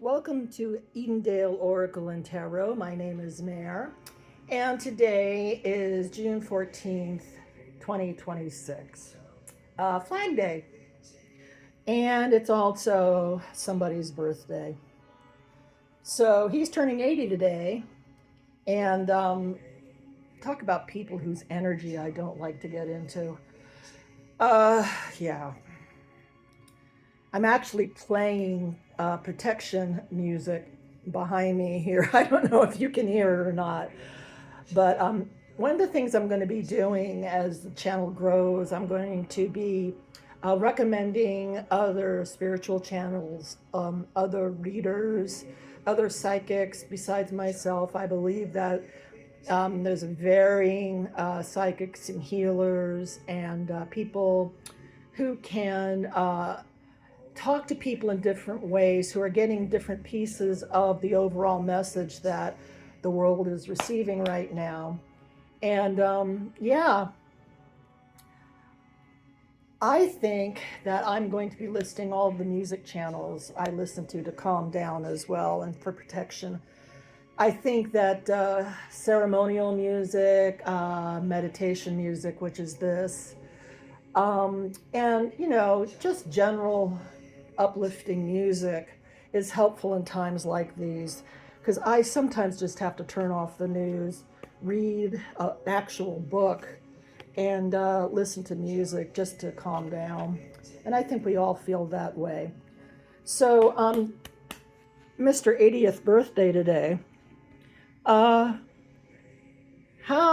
Welcome to Edendale Oracle and Tarot. My name is Mare, and today is June 14th, 2026, Flag Day, and it's also somebody's birthday. So he's turning 80 today, and talk about people whose energy I don't like to get into. Yeah. I'm actually playing protection music behind me here. I don't know if you can hear it or not, but one of the things I'm going to be doing as the channel grows, I'm going to be recommending other spiritual channels, other readers, other psychics besides myself. I believe that there's varying psychics and healers and people who can talk to people in different ways who are getting different pieces of the overall message that the world is receiving right now. And yeah, I think that I'm going to be listing all of the music channels I listen to calm down as well and for protection. I think that ceremonial music, meditation music, which is this, and just general uplifting music is helpful in times like these, because I sometimes just have to turn off the news, read an actual book, and listen to music just to calm down. And I think we all feel that way. So, Mr. 80th birthday today. How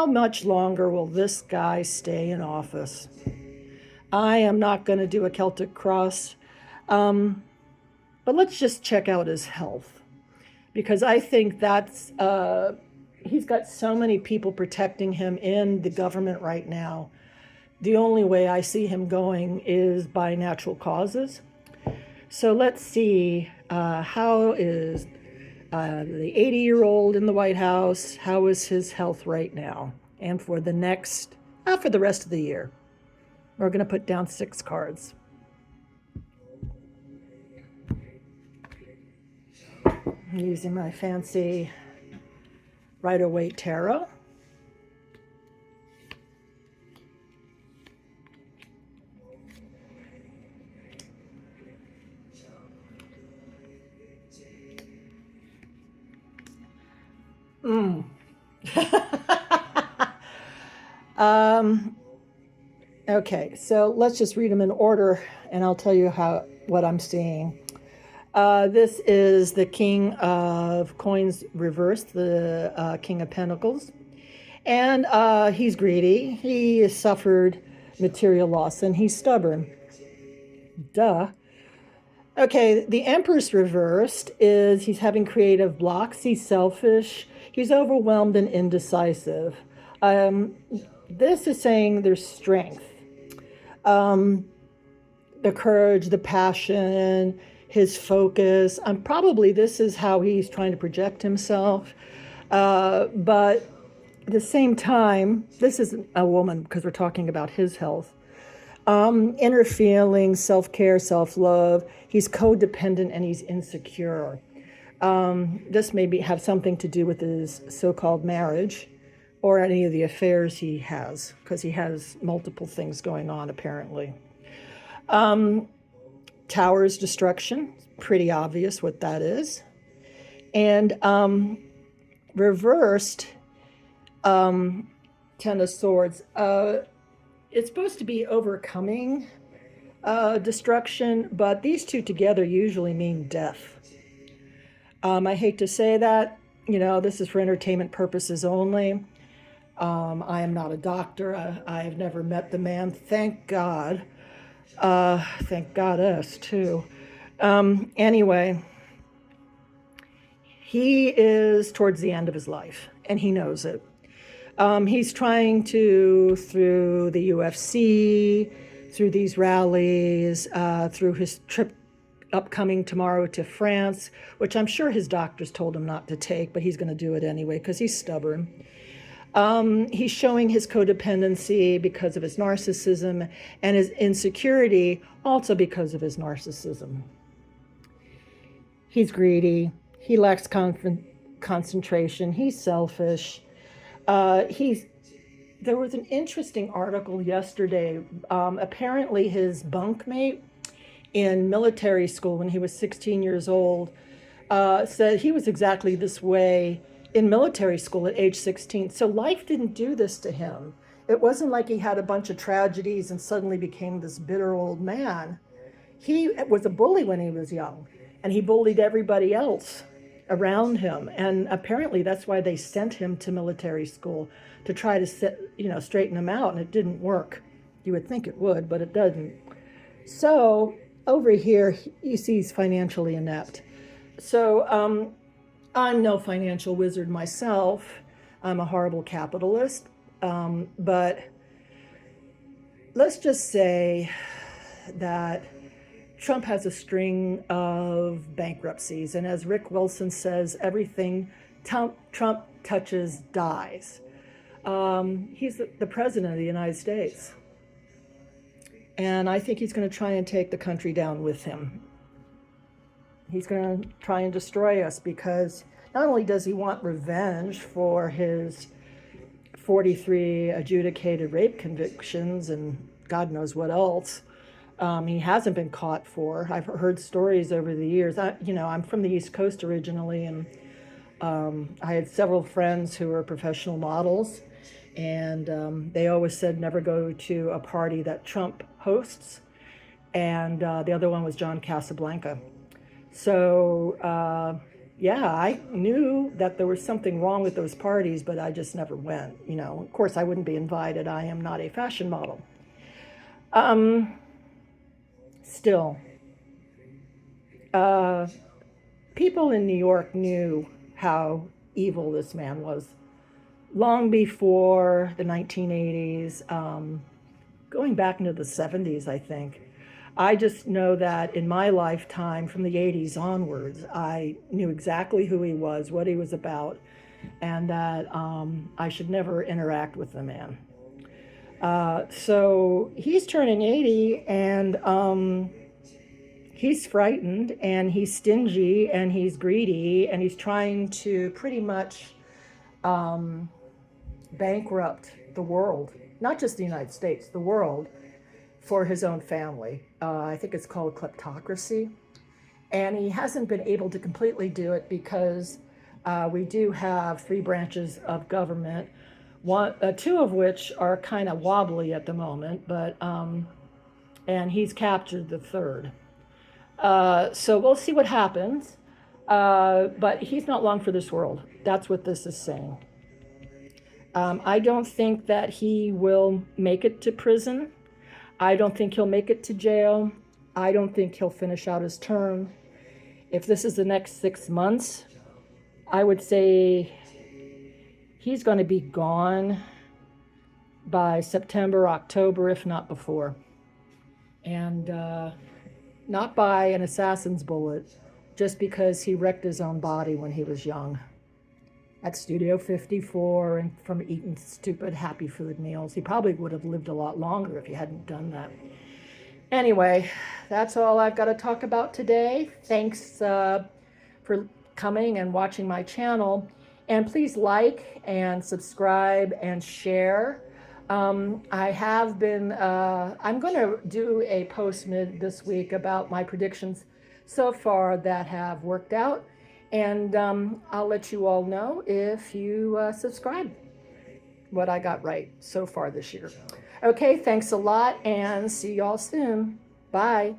much longer will this guy stay in office? I am not going to do a Celtic cross. But let's just check out his health, because I think that's he's got so many people protecting him in the government right now. The only way I see him going is by natural causes. So let's see, how is the 80-year-old in the White House? How is his health right now? And for the for the rest of the year, we're going to put down 6 cards. I'm using my fancy Rider-Waite tarot. Okay, so let's just read them in order, and I'll tell you what I'm seeing. This is the King of Coins reversed, the King of Pentacles. And he's greedy. He has suffered material loss, and he's stubborn. Duh. Okay, the Empress reversed is he's having creative blocks. He's selfish. He's overwhelmed and indecisive. This is saying there's strength. The courage, the passion, his focus. Probably this is how he's trying to project himself. But at the same time, this isn't a woman because we're talking about his health. Inner feelings, self-care, self-love. He's codependent and he's insecure. This may have something to do with his so-called marriage or any of the affairs he has, because he has multiple things going on apparently. Tower's destruction, pretty obvious what that is. And reversed, Ten of Swords. It's supposed to be overcoming destruction, but these two together usually mean death. I hate to say that, this is for entertainment purposes only. I am not a doctor. I have never met the man, thank God. Thank God us too. Anyway, he is towards the end of his life, and he knows it. He's trying to, through the UFC, through these rallies, through his trip upcoming tomorrow to France, which I'm sure his doctors told him not to take, but he's going to do it anyway because he's stubborn. He's showing his codependency because of his narcissism, and his insecurity also because of his narcissism. He's greedy. He lacks concentration. He's selfish. He's There was an interesting article yesterday. Apparently, his bunkmate in military school when he was 16 years old said he was exactly this way in military school at age 16. So life didn't do this to him. It wasn't like he had a bunch of tragedies and suddenly became this bitter old man. He was a bully when he was young, and he bullied everybody else around him. And apparently that's why they sent him to military school, to try to straighten him out, and it didn't work. You would think it would, but it doesn't. So over here, you see he's financially inept. So I'm no financial wizard myself. I'm a horrible capitalist. But let's just say that Trump has a string of bankruptcies. And as Rick Wilson says, everything Trump touches dies. He's the president of the United States. And I think he's going to try and take the country down with him. He's going to try and destroy us, because not only does he want revenge for his 43 adjudicated rape convictions and God knows what else, he hasn't been caught for. I've heard stories over the years. I'm from the East Coast originally, and I had several friends who were professional models, and they always said never go to a party that Trump hosts, and the other one was John Casablanca. So I knew that there was something wrong with those parties, but I just never went. Of course I wouldn't be invited. I am not a fashion model. Still, people in New York knew how evil this man was long before the 1980s, going back into the 70s, I think. I just know that in my lifetime, from the 80s onwards, I knew exactly who he was, what he was about, and that I should never interact with the man. So he's turning 80, and he's frightened, and he's stingy, and he's greedy, and he's trying to pretty much bankrupt the world, not just the United States, the world, for his own family. I think it's called kleptocracy. And he hasn't been able to completely do it because we do have 3 branches of government, 2 of which are kind of wobbly at the moment, but and he's captured the 3rd. So we'll see what happens. But he's not long for this world. That's what this is saying. I don't think that he will make it to prison. I don't think he'll make it to jail. I don't think he'll finish out his term. If this is the next 6 months, I would say he's going to be gone by September, October, if not before. And not by an assassin's bullet, just because he wrecked his own body when he was young at Studio 54 and from eating stupid happy food meals. He probably would have lived a lot longer if he hadn't done that. Anyway, that's all I've got to talk about today. Thanks for coming and watching my channel. And please like and subscribe and share. I have been, I'm going to do a post mid this week about my predictions so far that have worked out. And I'll let you all know if you subscribe what I got right so far this year. Okay, thanks a lot, and see y'all soon. Bye.